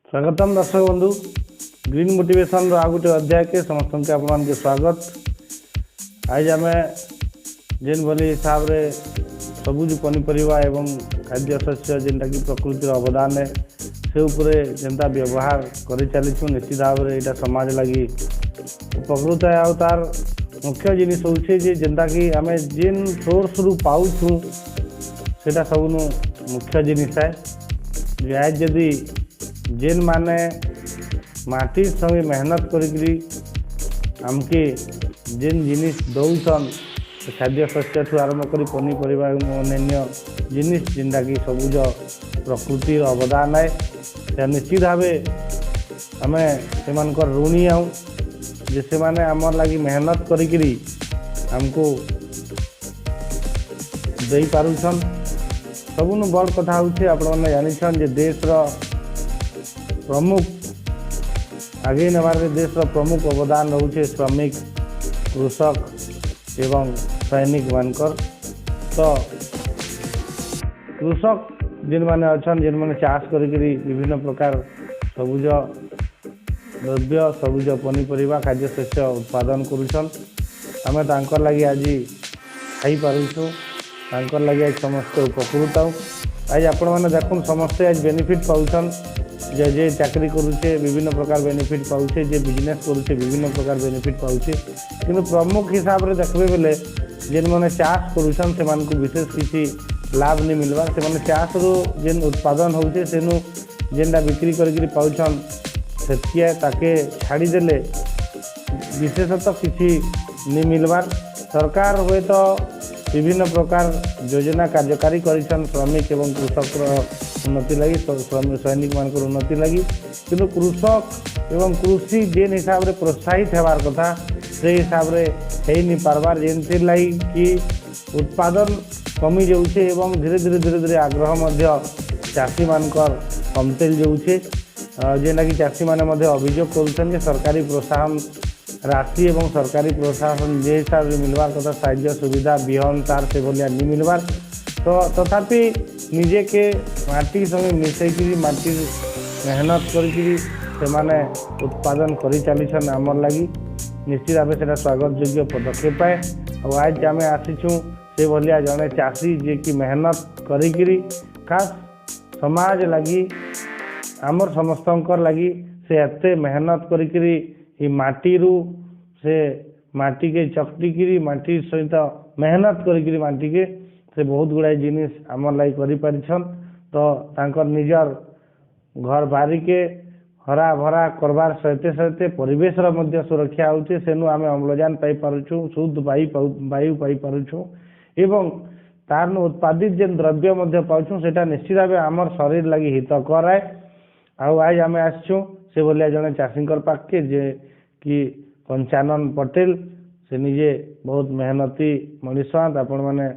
स्वागतम दर्शक बंधु ग्रीन मोटिवेशन आ गोटे अध्याय के समस्त के आप स्वागत। आज आम जेन भली हिसाब से सबुज पनीपरिया एवं खाद्य शस्य जेनटा कि प्रकृतिर अवदान है से उपरे जेनता व्यवहार कर चलीचु निश्चित भाव में यहाँ समाज लगी उपकृत है। आ तार मुख्य जिनिस होचे जे जेनता कि आम जेन सोर्स रु पाऊँ सेटा सबुनु मुख्य जिनिस है। आज जदि जेन माने माटी संगे मेहनत करी आमके जेन जिनिस दौन खाद्य शस्य ठू आरंभ कर पनीपरिया अन्य जिनिस जेनटा कि सबुज प्रकृतिर अवदान है निश्चित भाव आम से ऋणी आऊँ जे से माने आमर लगी मेहनत करी आमको दे पारुछन। सबुनु बड़ कथा होचे आपण जानिछन जे देश रो प्रमुख आगे नबार देश रो प्रमुख अवदान रोचे श्रमिक कृषक एवं सैनिक मानकर। तो कृषक जिन माने अच्छन जिन माने चाष करी विभिन्न प्रकार सबुज द्रव्य सबुज पनीपरिया खाद्य शस्य उत्पादन करुछन आमे तांकर लागि आज खाई पारुछु तांकर लागि आज समस्त उपकृत आउ। आज आपण माने देखुन समस्ते आज बेनिफिट पाउछन जे जे चाकरी करुचे विभिन्न प्रकार बेनिफिट पाउछे जे बिजनेस करुचे विभिन्न प्रकार बेनिफिट पाउछे किंतु प्रमुख हिसाब रे देखबे बेले जेन माने चाष करुछन से मान को विशेष किसी लाभ नहीं मिलवा से माने चाष रो जेन उत्पादन होउछे सेनु जेनटा बिक्री करी पाउछन सेतिया ताके छाड़ी देले विशेषतः किसी नहीं मिलवार। सरकार हुए तो विभिन्न प्रकार योजना कार्यकारी करिछन श्रमिक एवं कृषक उन्नति लगी सैनिक मान उन्नति लगी किंतु कृषक एवं कृषि जेन हिसाब से प्रोत्साहित होवार कथा से हिसाब से हो नहीं पार्बार जेन लगी कि उत्पादन कमी जाऊे एवं धीरे धीरे आग्रह मध्य चाषी मानकर कमतेल जाऊे जेना कि चाषी माने मध्य अभियोग कर सरकारी प्रोत्साहन राशि एवं सरकारी प्रोत्साहन जे हिसाब से मिलवार कथा साहाय्य सुविधा बिहन सार से भाया नहीं मिलवार। तो तथापि निजे के माटी संगे मिसैकरी माटी मेहनत करी उत्पादन कर चलीछन आमर लगी निश्चित भाव से स्वागत योग्य पदक्षेप है। और आज आम आसीचु से भाया जड़े चाषी जे कि मेहनत करी खास समाज लगी आमर समस्तंकर लगी से एते मेहनत करी माटी रू से माटी के चकटिकी माटी सहित मेहनत करी माटी के से बहुत गुड़ाए जिनिस आमर लगी करि परिछन। तो तांकर निजर घर बारी के हरा भरा करबार सहित सहित परिवेश रा मध्य सुरक्षा होचे सेनु आमे अम्लजान पाई पारुछु शुद्ध वायु पाई पारुछु एवं तार उत्पादित जेन द्रव्य मध्य पाउछु सेटा निश्चित भाव आमर शरीर लगी हितकर है। आज आम आसचु से भाया जड़े चाषी पाख के जे कि पंचानन पटेल से निजे बहुत मेहनती मनीषांत आपण मैंने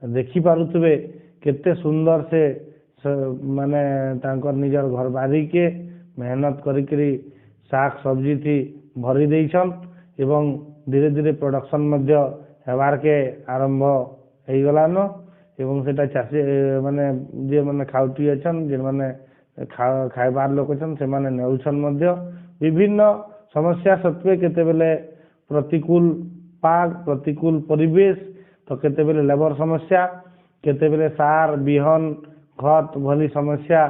देखी पारुथबे केते सुंदर से माने तांकर निजर घर बारी के मेहनत करी साग सब्जी थी भरी देछन एवं धीरे धीरे प्रोडक्शन मध्य हेबार के आरंभ हो गलान एवं सेटा चाषी माने जे माने खाउटी अछन जे माने खाइबार लोक छन से माने नेउछन मध्य विभिन्न समस्या सत्वे केते बेले प्रतिकूल पाग प्रतिकूल परिवेश तो केते बेले लेबर समस्या केते बेले सार बिहन खत भली समस्या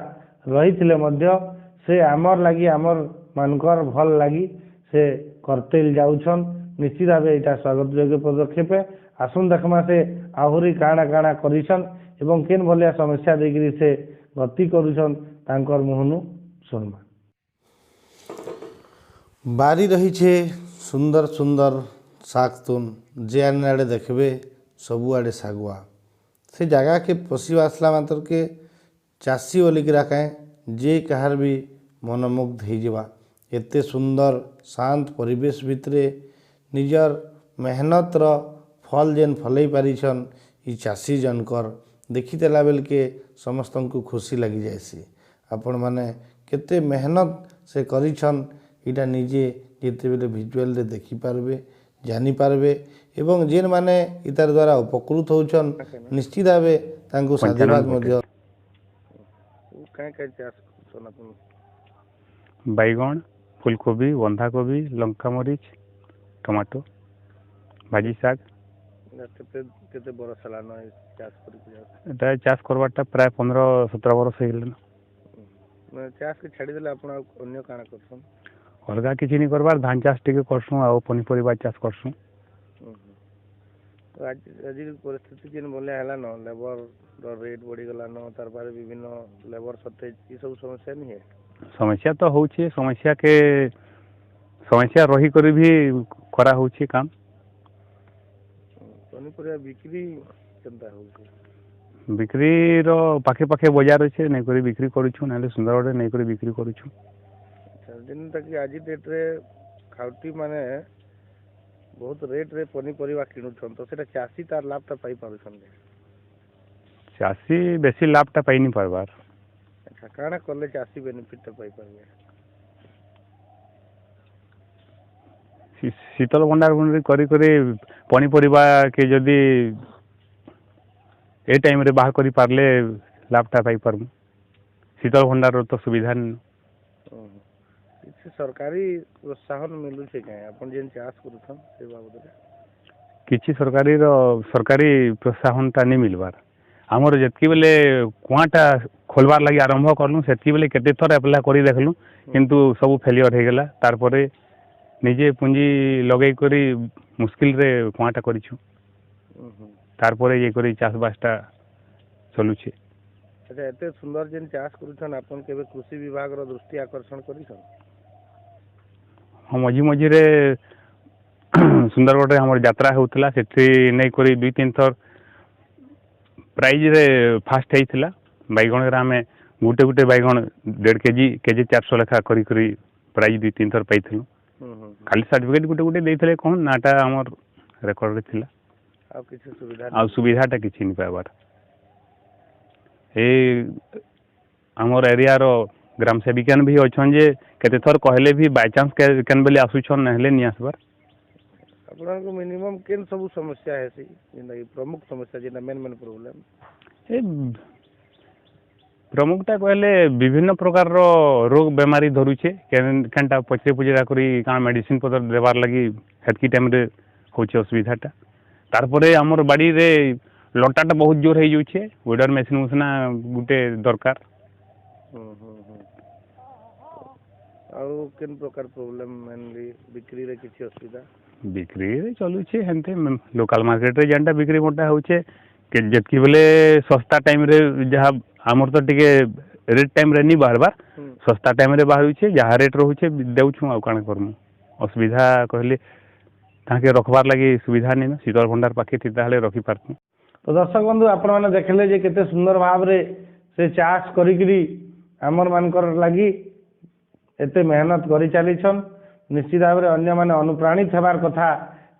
रही थिले मध्य से आमर लगी आमर मानकर भल लगी से करतेल जाउछन निश्चित भाव यहाँ स्वागत योग्य पदक्षेप है। आसुन देखमा से आहुरी काଣା काଣା करिछन एवं केन भलिया समस्या देकरी से गति करुछन तांकर मुहनु सुनमा। बारी रही छे सुंदर सुंदर साग तुन जे आड़े देखबे सबु आड़े सागुआ से जगह के पशिवा आसला मात्र के चाषी बोलिकी राखें जे कहार भी मनमुग्ध हो एते सुंदर शांत परिवेश भितरे निजर मेहनत रो फल जेन फलई पारिछन ई चाषी जनकर देखीदेला बेल के समस्त को खुशी लगी जाएसी आपण माने केते मेहनत से करिछन इटा निजे जिते बेले विजुअल रे देखी पारबे जानी पारबे एवं जेन माने इतार द्वारा उपकृत होछन निश्चित भावे तांको साधुवाद मध्य बैगण फुलकोबी बंधाकोबी लंका मरीच टमाटो भाजी शाग केते केते बरस हेलान ए चाष करिक एटा चाष करवाटा प्राय 15-17 वर्ष ହେଇଗଲାନ मैं चाष के छाड़ी देले आपण अन्य काना करछन अलगा किछि नहीं करबार धान चाष टिके करसु आ पनीपरिबा चाष करसु आज आज परिस्थिति जेन बोले हेलान लेबर रेट बढ़ी गलान तार बारे विभिन्न लेबर शॉर्टेज ये सब समस्या नहीं है समस्या तो होछि समस्या रही करी भी करा होछि काम पनीपरिया बिक्री केनता होछि बिक्री रो पाखे पाखे बाजार अछि नै करी बिक्री करूछु नाले सुंदरगढ़ नै करी बिक्री करूछु दिन तक आज डेट रे खाउटी माने बहुत रेट रे पनीपरिया किनुछन तो सेटा चासी तार लाभटा पाई पारुछन चासी बेसी लाभटा पाई नहीं पारबार अच्छा काना करले चासी बेनिफिट पाई पारबे शीतल भंडार करी करी पनीपरिया के जदि ए टाइम रे बाहर करी पारले लाभटा पाई पारमु शीतल भंडार तो सुविधा नहीं किसी सरकारी प्रोत्साहन मिलू छे काय अपन जेन चाष करूछन से बाबद किछि सरकारी प्रोत्साहनटा नहीं मिलबार हमर जतकी बेले कुआटा खोलबार लगी आरंभ करलु सेतकी बेले केते थर अप्लाई करी देखलु किंतु सब फेलियर हे गेला तार परे निजे पूंजी लगै करी मुश्किल रे कुआटा करिछु तार परे ये करी चाष बासटा चलुछे अच्छा एते सुंदर जेन चाष करूछन अपन केबे कृषि विभाग रो दृष्टि आकर्षण करिछन हम मझी रे सुंदरगढ़ हमर यात्रा होतला सेठी नै करी 2-3 थर प्राइज रे फास्ट हेइथिला बैगण रे हमें गुटे गुटे बैगण 1.5 केजी 400 लेखा करी करी प्राइज 2-3 थर पाइथिलु खाली सर्टिफिकेट गुटे गुटे देइथले कोन नाटा हमर रेकॉर्ड रे थिला आ सुविधाटा किछि नि पाबार ए हमर एरिया रो ग्राम सेविकान भी अछन जे केते थर कहले भी बाय चांस केन बेले आसुछन नहले नि आसबार आपन को मिनिमम केन सब समस्या है सी जिंदगी प्रमुख समस्या जेना मेन प्रॉब्लम ए प्रमुखता कहले विभिन्न प्रकार रो रोग बेमारी धरुछे केनटा पचरे पुजरा करी का मेडिसिन पदर देबार लगी हेतकी टाइम रे होचे असुविधाटा तार परे हमर बाड़ी रे लटाटा बहुत जोर हे जुछे वेडर मशीन उसना गुटे दरकार आउ केन प्रकार प्रॉब्लम मेनली बिक्री रे किछि असुविधा बिक्री रे चलुछे हेनते लोकल मार्केट रे जानटा बिक्री मोटा होचे के जतकी बेले सस्ता टाइम रे जहा हमर तो टिके रेट टाइम रे नी बारबार सस्ता टाइम रे बाहरुछे जहा रेट रहउछे देउछु आ काण करमु असुविधा कहले ताके रखबार लगी सुविधा नहीं ना शीतल भंडार पाखे थिता हले रखी पारतु तो दर्शक बंधु आपण माने देखले जे केते सुंदर भाव रे से चाष करिकरी हमर मानकर लागि एते मेहनत करि चालिछन निश्चित भाव रे अन्य माने अनुप्राणित हेबार कथा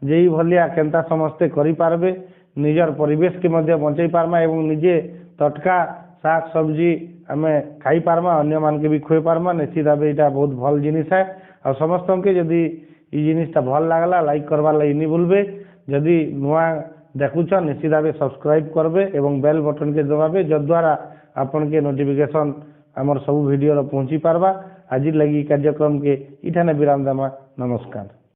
जेई भलिया केनता समस्ते करि पारबे निजर परिवेश के मध्य बंचै पारमा एवं निजे तटका साग सब्जी हमें खाई पारमा अन्य मान के भी खुए पारमा निश्चित भाव एटा बहुत भल जिनिस है और समस्त के जदी ई जिनिसटा भल लागला लाइक करबा लागि नि भूलबे जदी नुआ देखुछन निश्चित भाव सब्सक्राइब करबे एवं बेल बटन के दबाबे जद्वारा आपन के नोटिफिकेशन हमर सब वीडियो रो पहुंची पारबा आज लगी कार्यक्रम के इठाने विराम देमा नमस्कार।